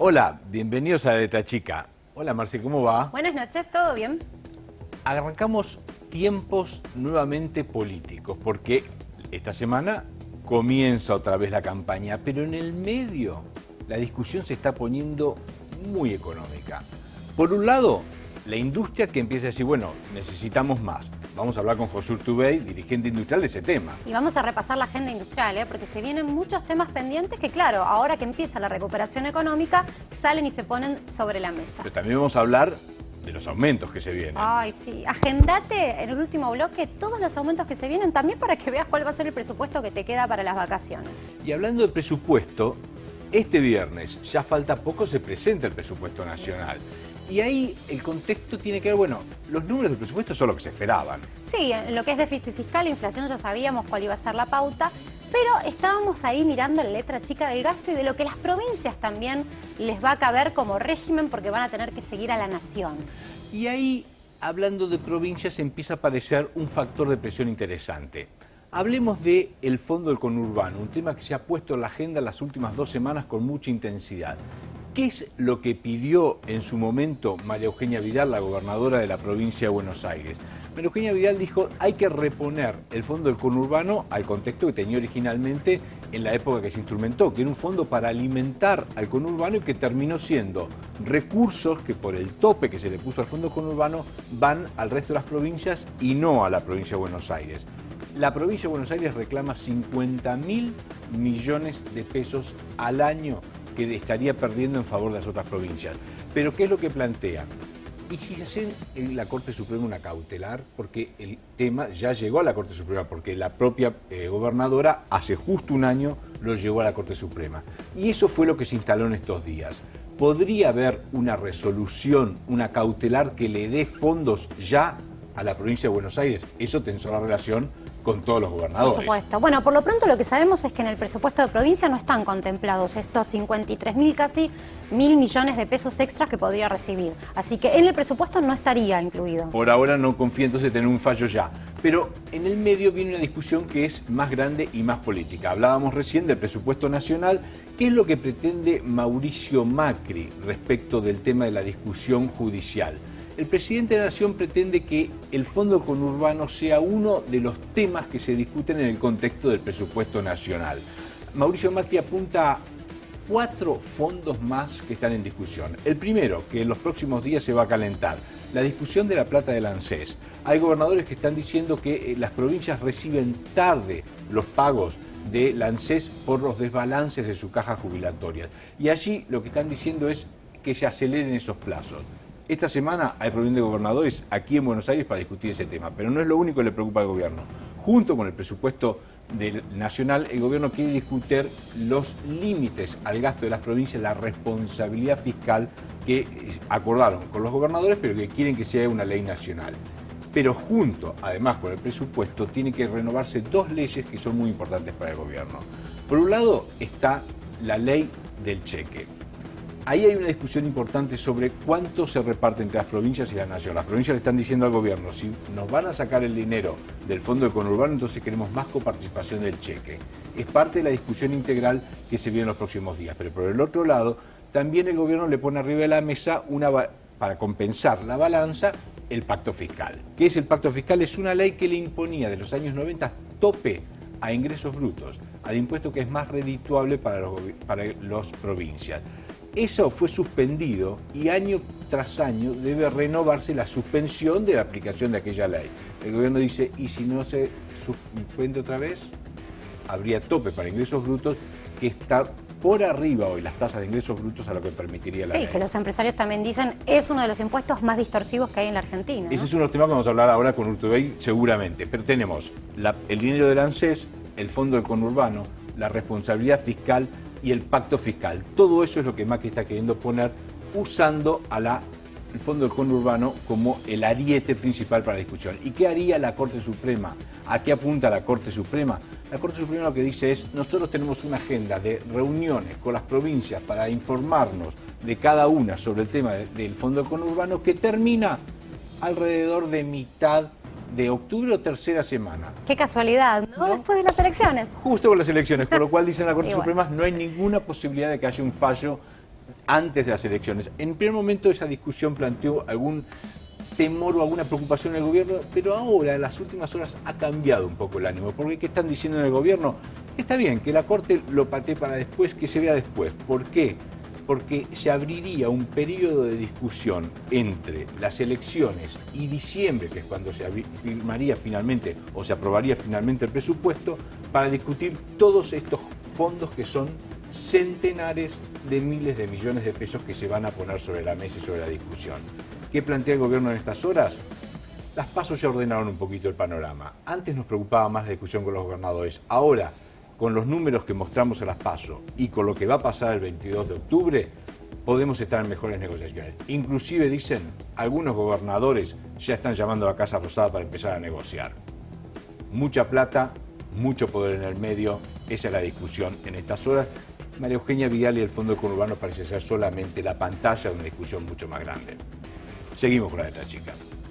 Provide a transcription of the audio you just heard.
Hola, bienvenidos a La Letra Chica. Hola Marci, ¿cómo va? Buenas noches, ¿todo bien? Arrancamos tiempos nuevamente políticos, porque esta semana comienza otra vez la campaña, pero en el medio la discusión se está poniendo muy económica. Por un lado, la industria que empieza a decir, bueno, necesitamos más. Vamos a hablar con José Urtubey, dirigente industrial de ese tema. Y vamos a repasar la agenda industrial, porque se vienen muchos temas pendientes que, claro, ahora que empieza la recuperación económica, salen y se ponen sobre la mesa. Pero también vamos a hablar de los aumentos que se vienen. Ay, sí. Agendate en el último bloque todos los aumentos que se vienen, también para que veas cuál va a ser el presupuesto que te queda para las vacaciones. Y hablando de presupuesto, este viernes, ya falta poco, se presenta el presupuesto nacional. Y ahí el contexto tiene que ver, bueno, los números del presupuesto son lo que se esperaban. Sí, en lo que es déficit fiscal, inflación, ya sabíamos cuál iba a ser la pauta, pero estábamos ahí mirando la letra chica del gasto y de lo que las provincias también les va a caber como régimen porque van a tener que seguir a la nación. Y ahí, hablando de provincias, empieza a aparecer un factor de presión interesante. Hablemos del Fondo del Conurbano, un tema que se ha puesto en la agenda las últimas 2 semanas con mucha intensidad. ¿Qué es lo que pidió en su momento María Eugenia Vidal, la gobernadora de la provincia de Buenos Aires? María Eugenia Vidal dijo, hay que reponer el Fondo del Conurbano al contexto que tenía originalmente en la época que se instrumentó, que era un fondo para alimentar al conurbano y que terminó siendo recursos que por el tope que se le puso al Fondo Conurbano van al resto de las provincias y no a la provincia de Buenos Aires. La provincia de Buenos Aires reclama 50.000 millones de pesos al año que estaría perdiendo en favor de las otras provincias. Pero ¿qué es lo que plantea? ¿Y si se hace en la Corte Suprema una cautelar? Porque el tema ya llegó a la Corte Suprema, porque la propia gobernadora hace justo un año lo llevó a la Corte Suprema. Y eso fue lo que se instaló en estos días. ¿Podría haber una resolución, una cautelar que le dé fondos ya a la provincia de Buenos Aires? Eso tensó la relación con todos los gobernadores. Por supuesto. Bueno, por lo pronto lo que sabemos es que en el presupuesto de provincia no están contemplados estos 53.000, casi 1.000 millones de pesos extras que podría recibir. Así que en el presupuesto no estaría incluido. Por ahora no confío entonces en tener un fallo ya. Pero en el medio viene una discusión que es más grande y más política. Hablábamos recién del presupuesto nacional. ¿Qué es lo que pretende Mauricio Macri respecto del tema de la discusión judicial? El presidente de la Nación pretende que el Fondo Conurbano sea uno de los temas que se discuten en el contexto del presupuesto nacional. Mauricio Macri apunta a 4 fondos más que están en discusión. El primero, que en los próximos días se va a calentar, la discusión de la plata del ANSES. Hay gobernadores que están diciendo que las provincias reciben tarde los pagos del ANSES por los desbalances de su caja jubilatoria. Y allí lo que están diciendo es que se aceleren esos plazos. Esta semana hay reunión de gobernadores aquí en Buenos Aires para discutir ese tema, pero no es lo único que le preocupa al gobierno. Junto con el presupuesto nacional, el gobierno quiere discutir los límites al gasto de las provincias, la responsabilidad fiscal que acordaron con los gobernadores, pero que quieren que sea una ley nacional. Pero junto, además, con el presupuesto, tienen que renovarse 2 leyes que son muy importantes para el gobierno. Por un lado está la ley del cheque. Ahí hay una discusión importante sobre cuánto se reparte entre las provincias y la nación. Las provincias le están diciendo al gobierno, si nos van a sacar el dinero del Fondo de Conurbano, entonces queremos más coparticipación del cheque. Es parte de la discusión integral que se viene en los próximos días. Pero por el otro lado, también el gobierno le pone arriba de la mesa, para compensar la balanza, el pacto fiscal. ¿Qué es el pacto fiscal? Es una ley que le imponía de los años 90 tope a ingresos brutos, al impuesto que es más redituable para las provincias. Eso fue suspendido y año tras año debe renovarse la suspensión de la aplicación de aquella ley. El gobierno dice, ¿y si no se suspende otra vez? Habría tope para ingresos brutos que está por arriba hoy las tasas de ingresos brutos a lo que permitiría la ley. Sí, que los empresarios también dicen es uno de los impuestos más distorsivos que hay en la Argentina, ¿no? Ese es uno de los temas que vamos a hablar ahora con Urtubey seguramente. Pero tenemos el dinero del ANSES, el Fondo del Conurbano, la responsabilidad fiscal y el pacto fiscal. Todo eso es lo que Macri está queriendo poner usando el Fondo del Conurbano como el ariete principal para la discusión. ¿Y qué haría la Corte Suprema? ¿A qué apunta la Corte Suprema? La Corte Suprema lo que dice es, nosotros tenemos una agenda de reuniones con las provincias para informarnos de cada una sobre el tema del Fondo del Conurbano que termina alrededor de mitad de octubre o tercera semana. Qué casualidad, ¿no? Después de las elecciones. Justo con las elecciones, con lo cual dicen la Corte Suprema no hay ninguna posibilidad de que haya un fallo antes de las elecciones. En primer momento esa discusión planteó algún temor o alguna preocupación en el gobierno, pero ahora, en las últimas horas, ha cambiado un poco el ánimo. Porque ¿qué están diciendo en el gobierno? Está bien, que la Corte lo patee para después, que se vea después. ¿Por qué? Porque se abriría un periodo de discusión entre las elecciones y diciembre, que es cuando se firmaría finalmente o se aprobaría finalmente el presupuesto, para discutir todos estos fondos que son centenares de miles de millones de pesos que se van a poner sobre la mesa y sobre la discusión. ¿Qué plantea el gobierno en estas horas? Las PASO ya ordenaron un poquito el panorama. Antes nos preocupaba más la discusión con los gobernadores. Ahora, con los números que mostramos en las PASO y con lo que va a pasar el 22 de octubre, podemos estar en mejores negociaciones. Inclusive, dicen, algunos gobernadores ya están llamando a la Casa Rosada para empezar a negociar. Mucha plata, mucho poder en el medio, esa es la discusión en estas horas. María Eugenia Vidal y el Fondo Conurbano parece ser solamente la pantalla de una discusión mucho más grande. Seguimos con la letra chica.